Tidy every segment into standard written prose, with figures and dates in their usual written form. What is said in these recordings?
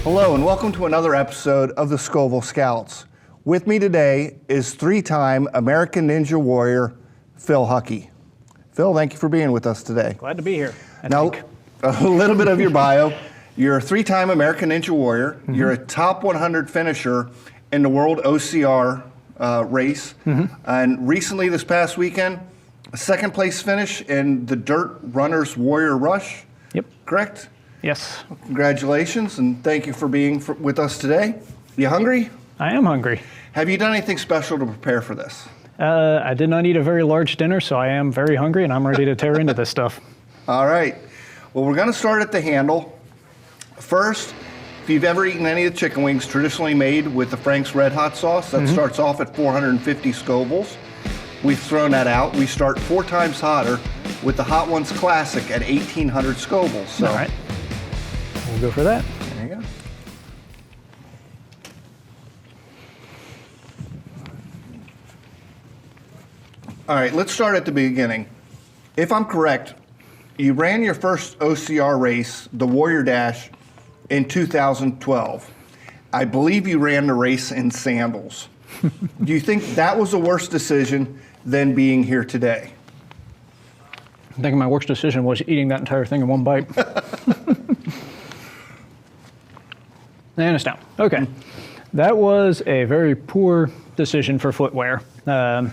Hello and welcome to another episode of the Scoville Scouts. With me today is three-time American Ninja Warrior, Phil Hucke. Phil, thank you for being with us today. Glad to be here. Now, a little bit of your bio. You're a three-time American Ninja Warrior. Mm-hmm. You're a top 100 finisher in the World OCR race. Mm-hmm. And recently, this past weekend, a second place finish in the Dirt Runners Warrior Rush. Yep. Correct? Yes. Well, congratulations, and thank you for being with us today. You hungry? I am hungry. Have you done anything special to prepare for this? I did not eat a very large dinner, so I am very hungry, and I'm ready to tear into this stuff. All right. Well, we're going to start at the handle. First, if you've ever eaten any of the chicken wings traditionally made with the Frank's Red Hot sauce, that starts off at 450 Scovilles. We've thrown that out. We start 4 times hotter with the Hot Ones Classic at 1,800 Scovilles. So. All right. We'll go for that. There you go. All right, let's start at the beginning. If I'm correct, you ran your first OCR race, the Warrior Dash, in 2012. I believe you ran the race in sandals. Do you think that was a worse decision than being here today? I think my worst decision was eating that entire thing in one bite. And it's down. Okay. That was a very poor decision for footwear. I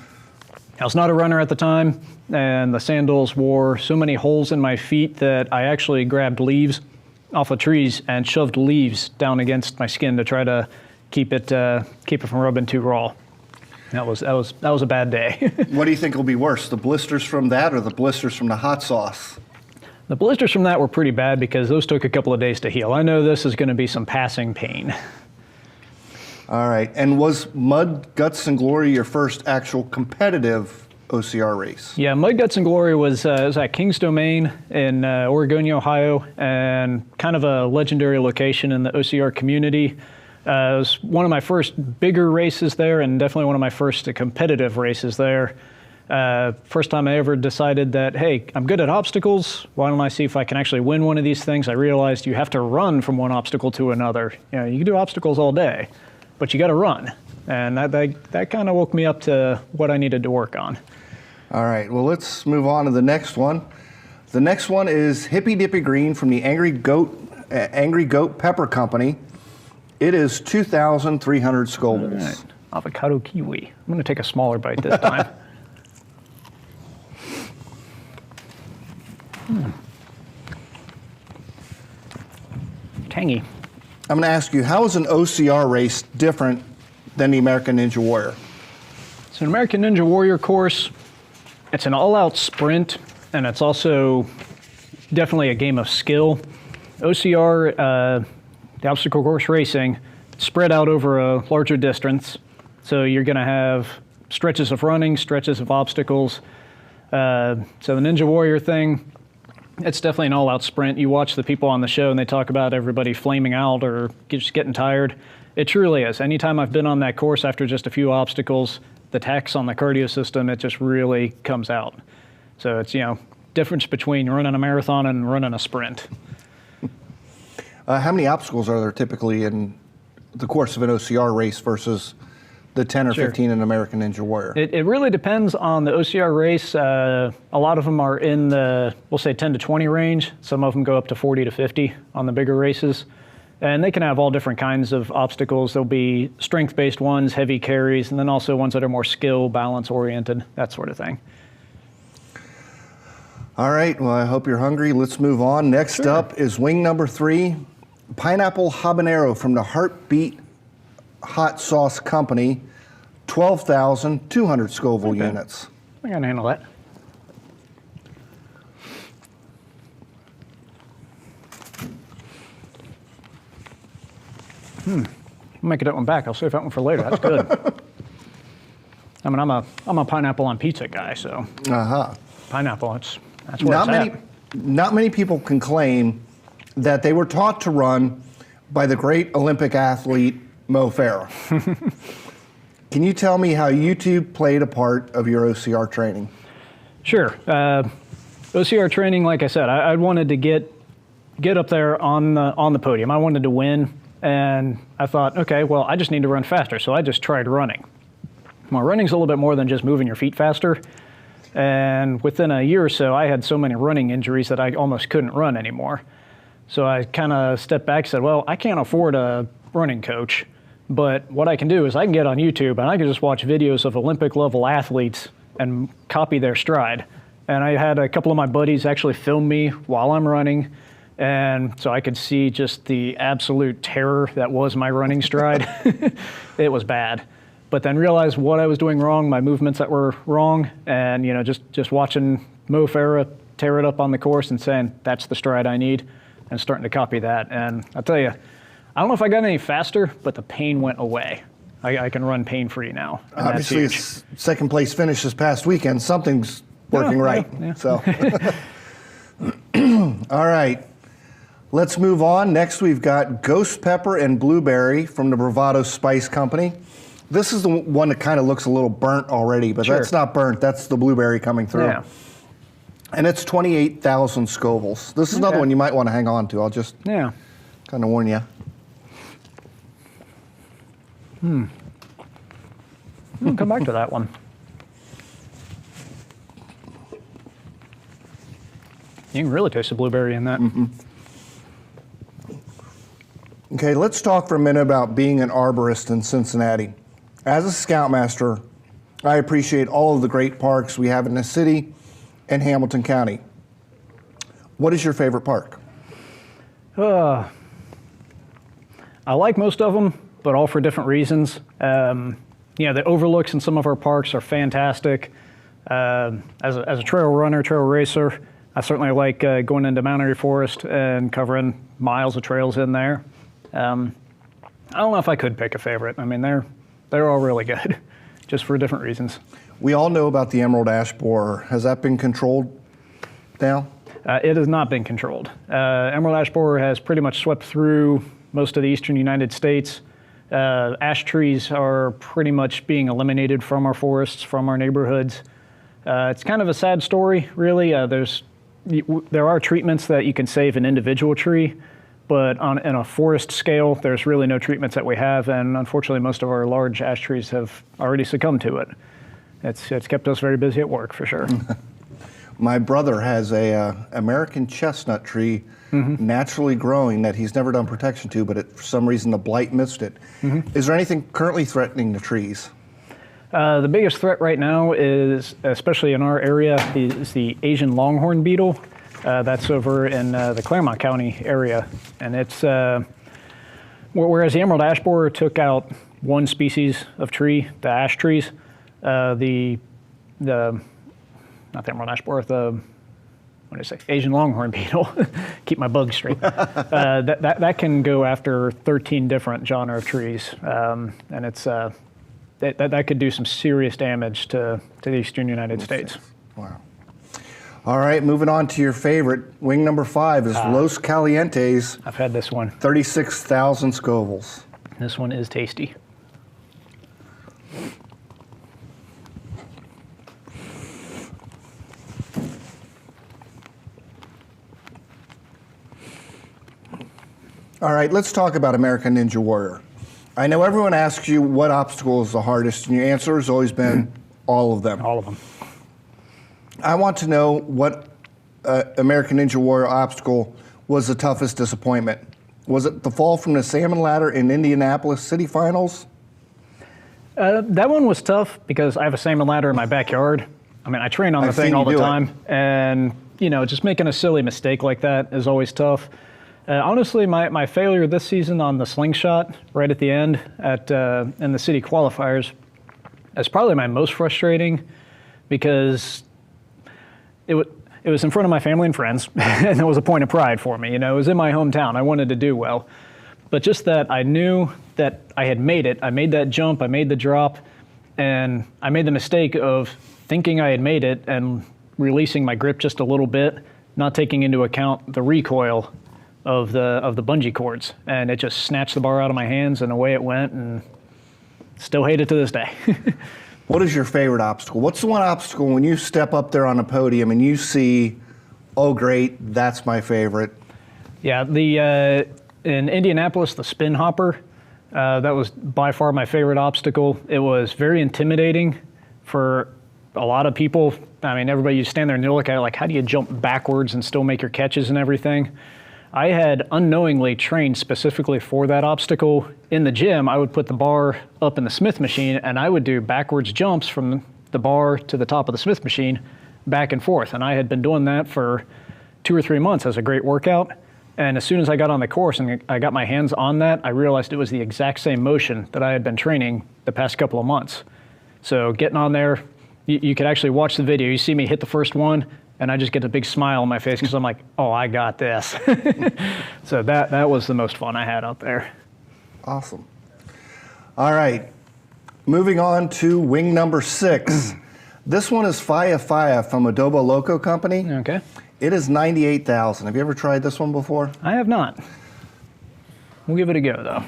was not a runner at the time, and the sandals wore so many holes in my feet that I actually grabbed leaves off of trees and shoved leaves down against my skin to try to keep it from rubbing too raw. That was a bad day. What do you think will be worse, the blisters from that or the blisters from the hot sauce? The blisters from that were pretty bad because those took a couple of days to heal. I know this is going to be some passing pain. All right. And was Mud, Guts, and Glory your first actual competitive OCR race? Yeah, Mud, Guts, and Glory was at King's Domain in Oregonia, Ohio, and kind of a legendary location in the OCR community. It was one of my first bigger races there and definitely one of my first competitive races there. First time I ever decided that, hey, I'm good at obstacles. Why don't I see if I can actually win one of these things? I realized you have to run from one obstacle to another. You know, you can do obstacles all day, but you got to run. And that kind of woke me up to what I needed to work on. All right, well, let's move on to the next one. The next one is Hippy Dippy Green from the Angry Goat Pepper Company. It is 2,300 Scovilles. All right. Avocado kiwi. I'm going to take a smaller bite this time. Tangy. I'm going to ask you, how is an OCR race different than the American Ninja Warrior? So an American Ninja Warrior course, it's an all-out sprint, and it's also definitely a game of skill. OCR, the obstacle course racing, spread out over a larger distance. So you're going to have stretches of running, stretches of obstacles. So the Ninja Warrior thing, it's definitely an all-out sprint. You watch the people on the show and they talk about everybody flaming out or just getting tired. It truly is. Anytime I've been on that course after just a few obstacles, the tax on the cardio system, it just really comes out. So it's, difference between running a marathon and running a sprint. How many obstacles are there typically in the course of an OCR race versus the 10 or 15 in American Ninja Warrior? It really depends on the OCR race. A lot of them are in the, we'll say 10 to 20 range. Some of them go up to 40 to 50 on the bigger races. And they can have all different kinds of obstacles. There'll be strength-based ones, heavy carries, and then also ones that are more skill, balance-oriented, that sort of thing. All right, well, I hope you're hungry. Let's move on. Next up is wing number 3, Pineapple Habanero from the Heartbeat Hot Sauce Company, 12,200 Scoville units. I can handle that. I'll make that one back. I'll save that one for later. That's good. I mean, I'm a pineapple on pizza guy, so pineapple, that's where Not many people can claim that they were taught to run by the great Olympic athlete Mo Farah. Can you tell me how YouTube played a part of your OCR training? Sure. OCR training, like I said, I wanted to get up there on the podium. I wanted to win, and I thought, okay, well, I just need to run faster. So I just tried running. Well, running's a little bit more than just moving your feet faster. And within a year or so, I had so many running injuries that I almost couldn't run anymore. So I kind of stepped back and said, well, I can't afford a running coach, but what I can do is I can get on YouTube and I can just watch videos of Olympic level athletes and copy their stride. And I had a couple of my buddies actually film me while I'm running. And so I could see just the absolute terror that was my running stride. It was bad. But then realized what I was doing wrong, my movements that were wrong, and just watching Mo Farah tear it up on the course and saying, that's the stride I need, and starting to copy that. And I'll tell you, I don't know if I got any faster, but the pain went away. I can run pain-free now. Obviously, it's second place finish this past weekend. Something's working right. Yeah. So, all right. Let's move on. Next, we've got Ghost Pepper and Blueberry from the Bravado Spice Company. This is the one that kind of looks a little burnt already, but that's not burnt. That's the blueberry coming through. Yeah. And it's 28,000 Scovilles. This is another one you might want to hang on to. I'll just kind of warn you. We'll come back to that one. You can really taste the blueberry in that. Mm-hmm. Okay, let's talk for a minute about being an arborist in Cincinnati. As a Scoutmaster, I appreciate all of the great parks we have in the city and Hamilton County. What is your favorite park? I like most of them, but all for different reasons. The overlooks in some of our parks are fantastic. As a trail runner, trail racer, I certainly like going into Mount Airy Forest and covering miles of trails in there. I don't know if I could pick a favorite. I mean, they're all really good, just for different reasons. We all know about the emerald ash borer. Has that been controlled now? It has not been controlled. Emerald ash borer has pretty much swept through most of the eastern United States. Ash trees are pretty much being eliminated from our forests, from our neighborhoods. It's kind of a sad story, really. There are treatments that you can save an individual tree, but in a forest scale, there's really no treatments that we have, and unfortunately, most of our large ash trees have already succumbed to it. It's kept us very busy at work, for sure. My brother has a American chestnut tree naturally growing that he's never done protection to, but for some reason the blight missed it. Is there anything currently threatening the trees? The biggest threat right now is, especially in our area, is the Asian longhorn beetle. That's over in the Claremont County area, and it's whereas the emerald ash borer took out one species of tree, the ash trees, not the emerald ash borer, Asian longhorn beetle. Keep my bugs straight. That can go after 13 different genre of trees, and it's that could do some serious damage to the eastern United States. Wow. All right, moving on to your favorite. Wing number 5 is Los Calientes. I've had this one. 36,000 Scovilles. This one is tasty. All right, let's talk about American Ninja Warrior. I know everyone asks you what obstacle is the hardest, and your answer has always been all of them. All of them. I want to know what American Ninja Warrior obstacle was the toughest disappointment. Was it the fall from the salmon ladder in Indianapolis City Finals? That one was tough because I have a salmon ladder in my backyard. I mean, I train on the thing all the time, and just making a silly mistake like that is always tough. Honestly, my failure this season on the slingshot right at the end in the city qualifiers is probably my most frustrating because it was in front of my family and friends, and it was a point of pride for me. It was in my hometown. I wanted to do well. But just that I knew that I had made it. I made that jump, I made the drop, and I made the mistake of thinking I had made it and releasing my grip just a little bit, not taking into account the recoil of the bungee cords, and it just snatched the bar out of my hands, and away it went, and still hate it to this day. What is your favorite obstacle? What's the one obstacle when you step up there on a podium and you see, oh great, that's my favorite? Yeah, in Indianapolis, the spin hopper, that was by far my favorite obstacle. It was very intimidating for a lot of people. I mean, everybody, you stand there and you look at it like, how do you jump backwards and still make your catches and everything? I had unknowingly trained specifically for that obstacle. In the gym, I would put the bar up in the Smith machine and I would do backwards jumps from the bar to the top of the Smith machine, back and forth. And I had been doing that for 2 or 3 months as a great workout. And as soon as I got on the course and I got my hands on that, I realized it was the exact same motion that I had been training the past couple of months. So getting on there, you could actually watch the video. You see me hit the first one, and I just get a big smile on my face because I'm like, oh, I got this. So that was the most fun I had out there. Awesome. All right, moving on to wing number 6. This one is Faya Faya from Adobo Loco Company. Okay. It is 98,000. Have you ever tried this one before? I have not. We'll give it a go, though.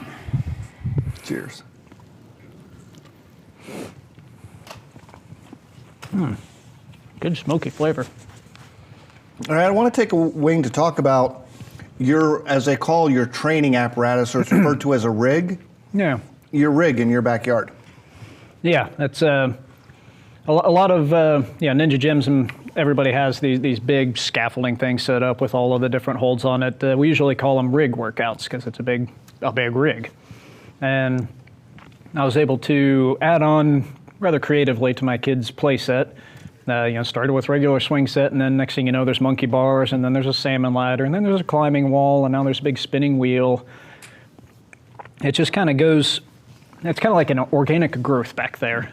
Cheers. Good smoky flavor. All right, I want to take a wing to talk about your, as they call your training apparatus, or it's referred to as a rig. Yeah. Your rig in your backyard. Yeah, that's a lot of ninja gyms, and everybody has these big scaffolding things set up with all of the different holds on it. We usually call them rig workouts because it's a big rig. And I was able to add on rather creatively to my kids' play set. Started with regular swing set, and then next thing you know, there's monkey bars, and then there's a salmon ladder, and then there's a climbing wall, and now there's a big spinning wheel. It just kind of goes, it's kind of like an organic growth back there.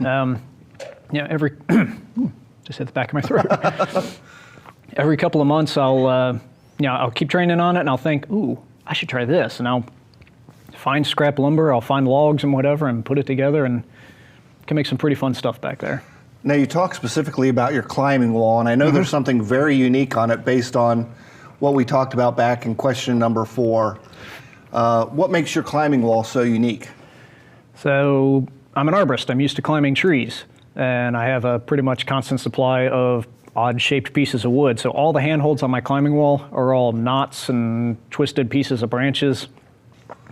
Every, just hit the back of my throat. Every couple of months, I'll keep training on it, and I'll think, ooh, I should try this, and I'll find scrap lumber, I'll find logs and whatever, and put it together, and can make some pretty fun stuff back there. Now, you talk specifically about your climbing wall, and I know there's something very unique on it based on what we talked about back in question number 4. What makes your climbing wall so unique? So I'm an arborist. I'm used to climbing trees, and I have a pretty much constant supply of odd-shaped pieces of wood. So all the handholds on my climbing wall are all knots and twisted pieces of branches.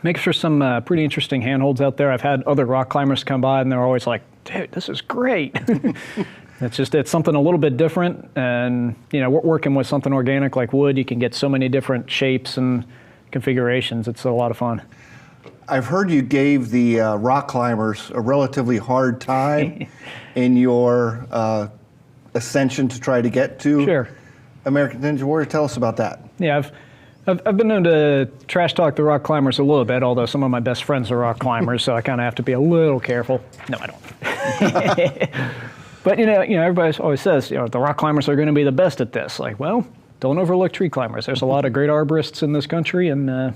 Makes for some pretty interesting handholds out there. I've had other rock climbers come by, and they're always like, dude, this is great. It's something a little bit different, and working with something organic like wood, you can get so many different shapes and configurations. It's a lot of fun. I've heard you gave the rock climbers a relatively hard time in your ascension to try to get to Sure. American Ninja Warrior. Tell us about that. Yeah, I've been known to trash talk the rock climbers a little bit, although some of my best friends are rock climbers, so I kind of have to be a little careful. No, I don't. But everybody always says, the rock climbers are going to be the best at this. Like, well, don't overlook tree climbers. There's a lot of great arborists in this country, and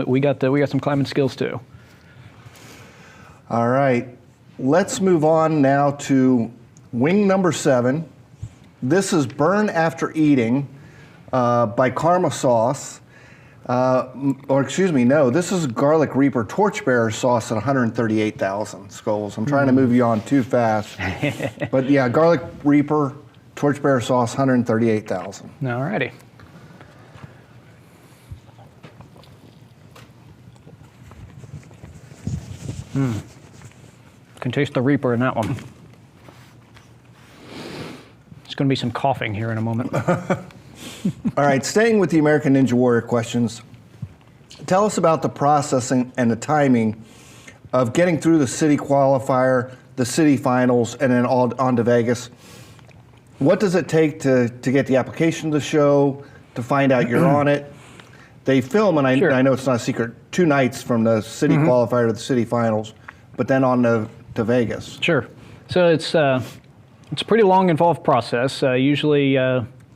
we got some climbing skills too. All right, let's move on now to wing number 7. This is Burn After Eating by Karma Sauce. This is Garlic Reaper Torchbearer Sauce at 138,000 skulls. I'm trying to move you on too fast. But yeah, Garlic Reaper Torchbearer Sauce, 138,000. All righty. Can taste the Reaper in that one. There's going to be some coughing here in a moment. All right, staying with the American Ninja Warrior questions, tell us about the processing and the timing of getting through the city qualifier, the city finals, and then on to Vegas. What does it take to get the application to the show, to find out you're on it? They film, and Sure. I know it's not a secret, 2 nights from the city qualifier to the city finals, but then on to Vegas. Sure. So it's a pretty long, involved process. Usually,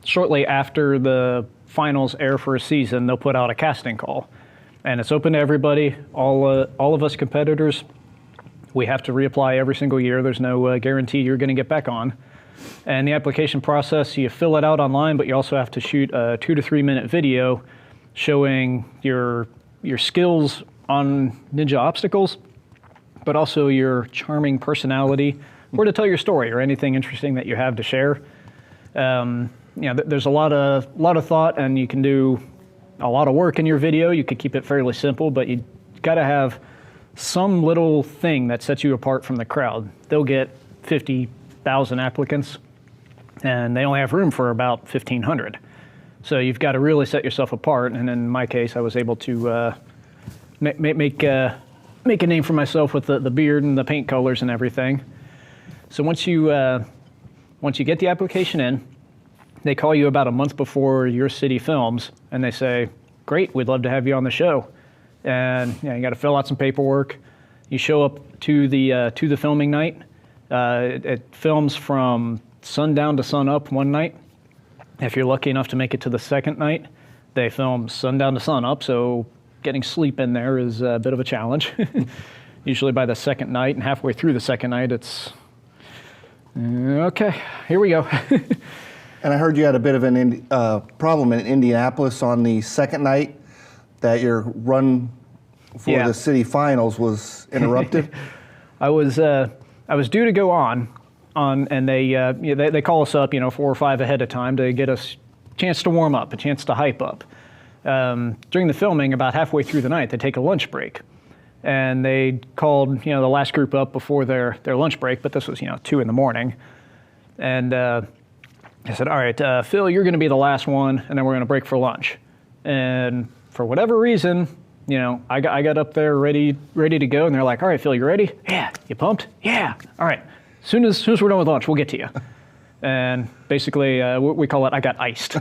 shortly after the finals air for a season, they'll put out a casting call, and it's open to everybody. All of us competitors, we have to reapply every single year. There's no guarantee you're going to get back on. And the application process, you fill it out online, but you also have to shoot a 2 to 3 minute video showing your skills on ninja obstacles, but also your charming personality, or to tell your story or anything interesting that you have to share. There's a lot of thought, and you can do a lot of work in your video. You could keep it fairly simple, but you got to have some little thing that sets you apart from the crowd. They'll get 50,000 applicants, and they only have room for about 1,500. So you've got to really set yourself apart. And in my case, I was able to make a name for myself with the beard and the paint colors and everything. So once you get the application in, they call you about a month before your city films, and they say, "Great, we'd love to have you on the show." And you got to fill out some paperwork. You show up to the filming night. It films from sundown to sunup one night. If you're lucky enough to make it to the second night, they film sundown to sunup, so getting sleep in there is a bit of a challenge. Usually by the second night, and halfway through the second night, it's, okay, here we go. And I heard you had a bit of an problem in Indianapolis on the second night, that your run for the city finals was interrupted. I was due to go on, and they call us up, 4 or 5 ahead of time to get us a chance to warm up, a chance to hype up. During the filming, about halfway through the night, they take a lunch break, and they called the last group up before their lunch break, but this was 2 in the morning, and I said, "All right, Phil, you're going to be the last one, and then we're going to break for lunch." And for whatever reason, I got up there ready to go, and they're like, "All right, Phil, you ready? Yeah. You pumped? Yeah. All right. As soon as we're done with lunch, we'll get to you." And basically, we call it, I got iced.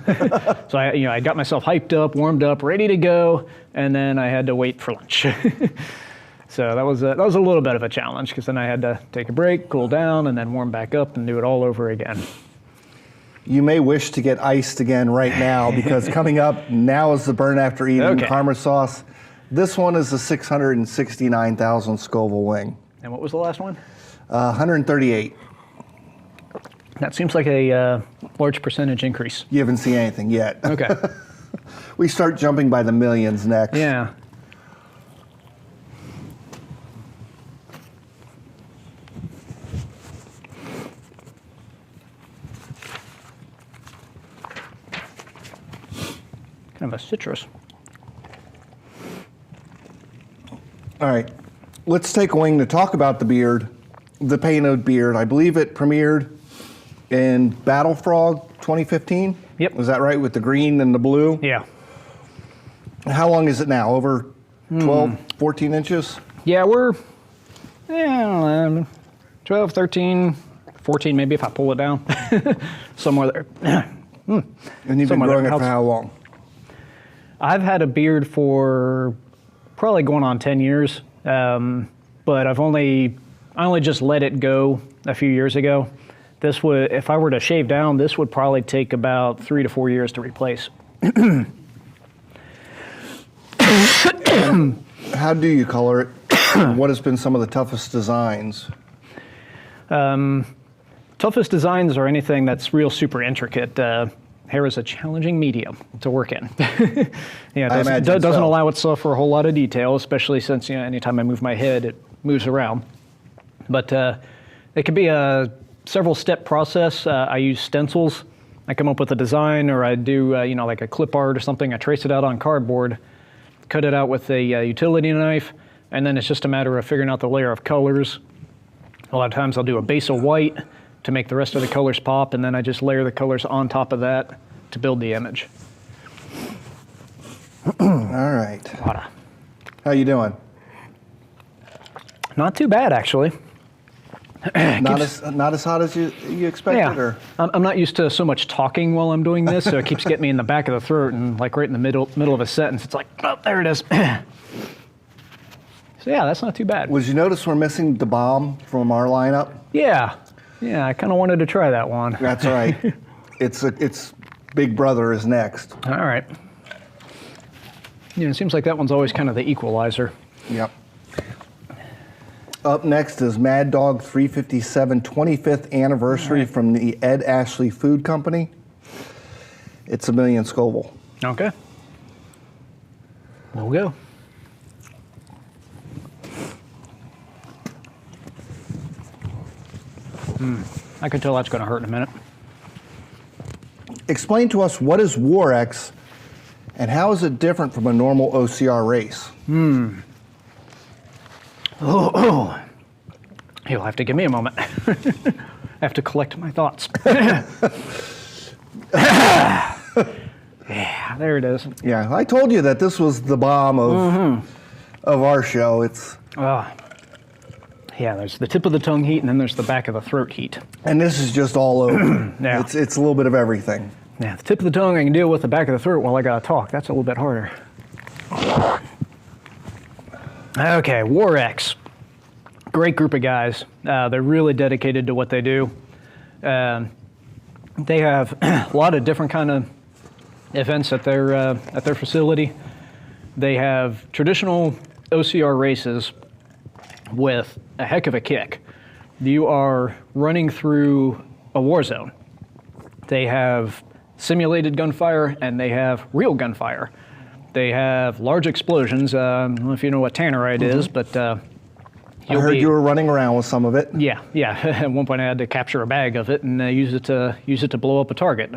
So I got myself hyped up, warmed up, ready to go, and then I had to wait for lunch. So that was a little bit of a challenge, because then I had to take a break, cool down, and then warm back up and do it all over again. You may wish to get iced again right now, because coming up now is the burn after eating Parma sauce. This one is the 669,000 Scoville wing. And what was the last one? 138. That seems like a large percentage increase. You haven't seen anything yet. Okay. We start jumping by the millions next. Yeah. Kind of a citrus. All right, let's take a wing to talk about the beard, the painted beard. I believe it premiered in Battle Frog 2015. Yep. Was that right, with the green and the blue? Yeah. How long is it now? Over 12, 14 inches? Yeah, we're 12, 13, 14 maybe if I pull it down. Somewhere there. And you've been growing it for how long? I've had a beard for probably going on 10 years, but I only just let it go a few years ago. This would, if I were to shave down, this would probably take about 3 to 4 years to replace. How do you color it? What has been some of the toughest designs? Toughest designs are anything that's real super intricate. Hair is a challenging medium to work in. It doesn't allow itself for a whole lot of detail, especially since anytime I move my head, it moves around. But it could be a several step process. I use stencils. I come up with a design, or I do like a clip art or something. I trace it out on cardboard, cut it out with a utility knife, and then it's just a matter of figuring out the layer of colors. A lot of times I'll do a base of white to make the rest of the colors pop, and then I just layer the colors on top of that to build the image. All right. How you doing? Not too bad, actually. Not as hot as you expected? Yeah. Or? I'm not used to so much talking while I'm doing this, so it keeps getting me in the back of the throat, and like right in the middle of a sentence, it's like, oh, there it is. So yeah, that's not too bad. Was you notice we're missing the bomb from our lineup? Yeah, I kind of wanted to try that one. That's right. It's Big Brother is next. All right. It seems like that one's always kind of the equalizer. Yep. Up next is Mad Dog 357 25th anniversary from the Ed Ashley Food Company. It's 1 million Scoville. Okay. We'll go. I can tell that's going to hurt in a minute. Explain to us, what is WarX and how is it different from a normal OCR race? You'll have to give me a moment. I have to collect my thoughts. Yeah, there it is. Yeah, I told you that this was the bomb of our show. It's yeah, there's the tip of the tongue heat, and then there's the back of the throat heat. and this is just all over. Yeah. It's a little bit of everything. Yeah, the tip of the tongue I can deal with, the back of the throat while I gotta talk. That's a little bit harder. Okay, WarX. Great group of guys. They're really dedicated to what they do. They have a lot of different kind of events at their facility. They have traditional OCR races with a heck of a kick. You are running through a war zone. They have simulated gunfire and they have real gunfire. They have large explosions. I don't know if you know what tannerite is, but I heard you were running around with some of it. yeah. At one point, I had to capture a bag of it and use it to blow up a target.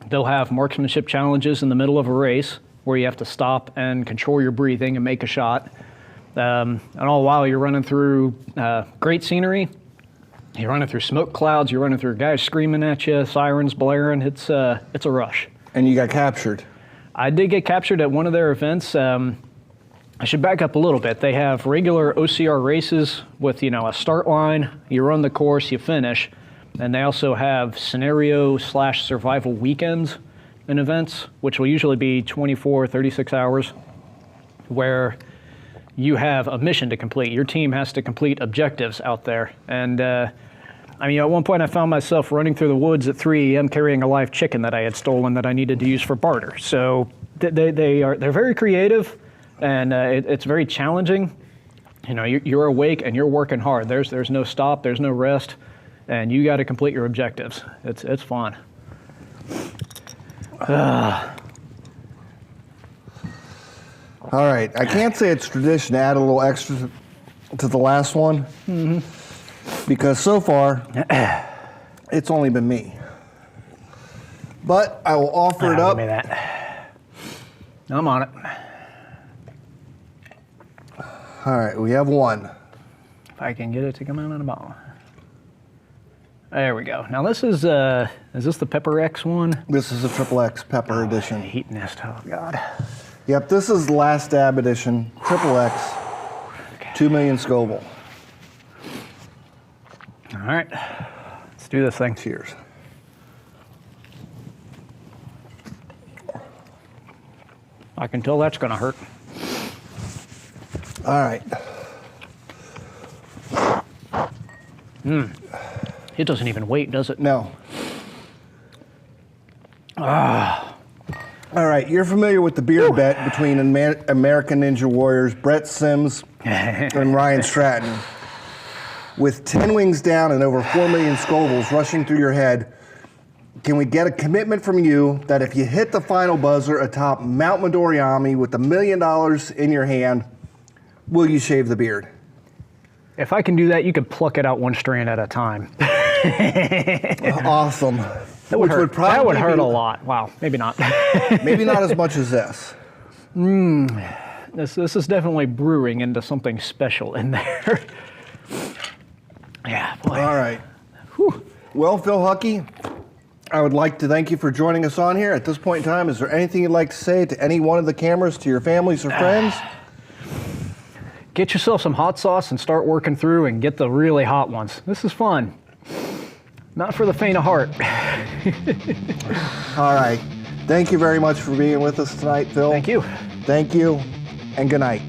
They'll have marksmanship challenges in the middle of a race where you have to stop and control your breathing and make a shot. And all the while, you're running through great scenery. You're running through smoke clouds. You're running through guys screaming at you, sirens blaring. It's a rush. And you got captured. I did get captured at one of their events. I should back up a little bit. They have regular OCR races with, a start line. You run the course, you finish. And they also have scenario/survival weekends and events, which will usually be 24, 36 hours, where you have a mission to complete. Your team has to complete objectives out there. And at one point I found myself running through the woods at 3 a.m. carrying a live chicken that I had stolen that I needed to use for barter. So they're very creative, and it's very challenging. You're awake and you're working hard. There's no stop, there's no rest, and you got to complete your objectives. It's fun. All right, I can't say it's tradition to add a little extra to the last one, because so far, it's only been me. But I will offer it up. Give me that. I'm on it. All right, we have one. If I can get it to come out of the bottle. There we go. Now this is this the Pepper X one? This is a XXX Pepper edition. Heat nest, oh God. Yep, this is Last Dab edition, XXX, 2 million Scoville. All right, let's do this thing. Cheers. I can tell that's gonna hurt. All right. It doesn't even wait, does it? No. All right, you're familiar with the beard bet between American Ninja Warriors Brett Sims and Ryan Stratton. With 10 wings down and over 4 million Scovilles rushing through your head, can we get a commitment from you that if you hit the final buzzer atop Mount Midoriyami with $1 million in your hand, will you shave the beard? If I can do that, you could pluck it out one strand at a time. Awesome. That would hurt a lot. Wow, maybe not. Maybe not as much as this. This is definitely brewing into something special in there. Yeah, boy. All right. Whew. Well, Phil Hucke, I would like to thank you for joining us on here. At this point in time, is there anything you'd like to say to any one of the cameras, to your families or friends? Get yourself some hot sauce and start working through and get the really hot ones. This is fun. Not for the faint of heart. All right. Thank you very much for being with us tonight, Phil. Thank you. Thank you, and good night.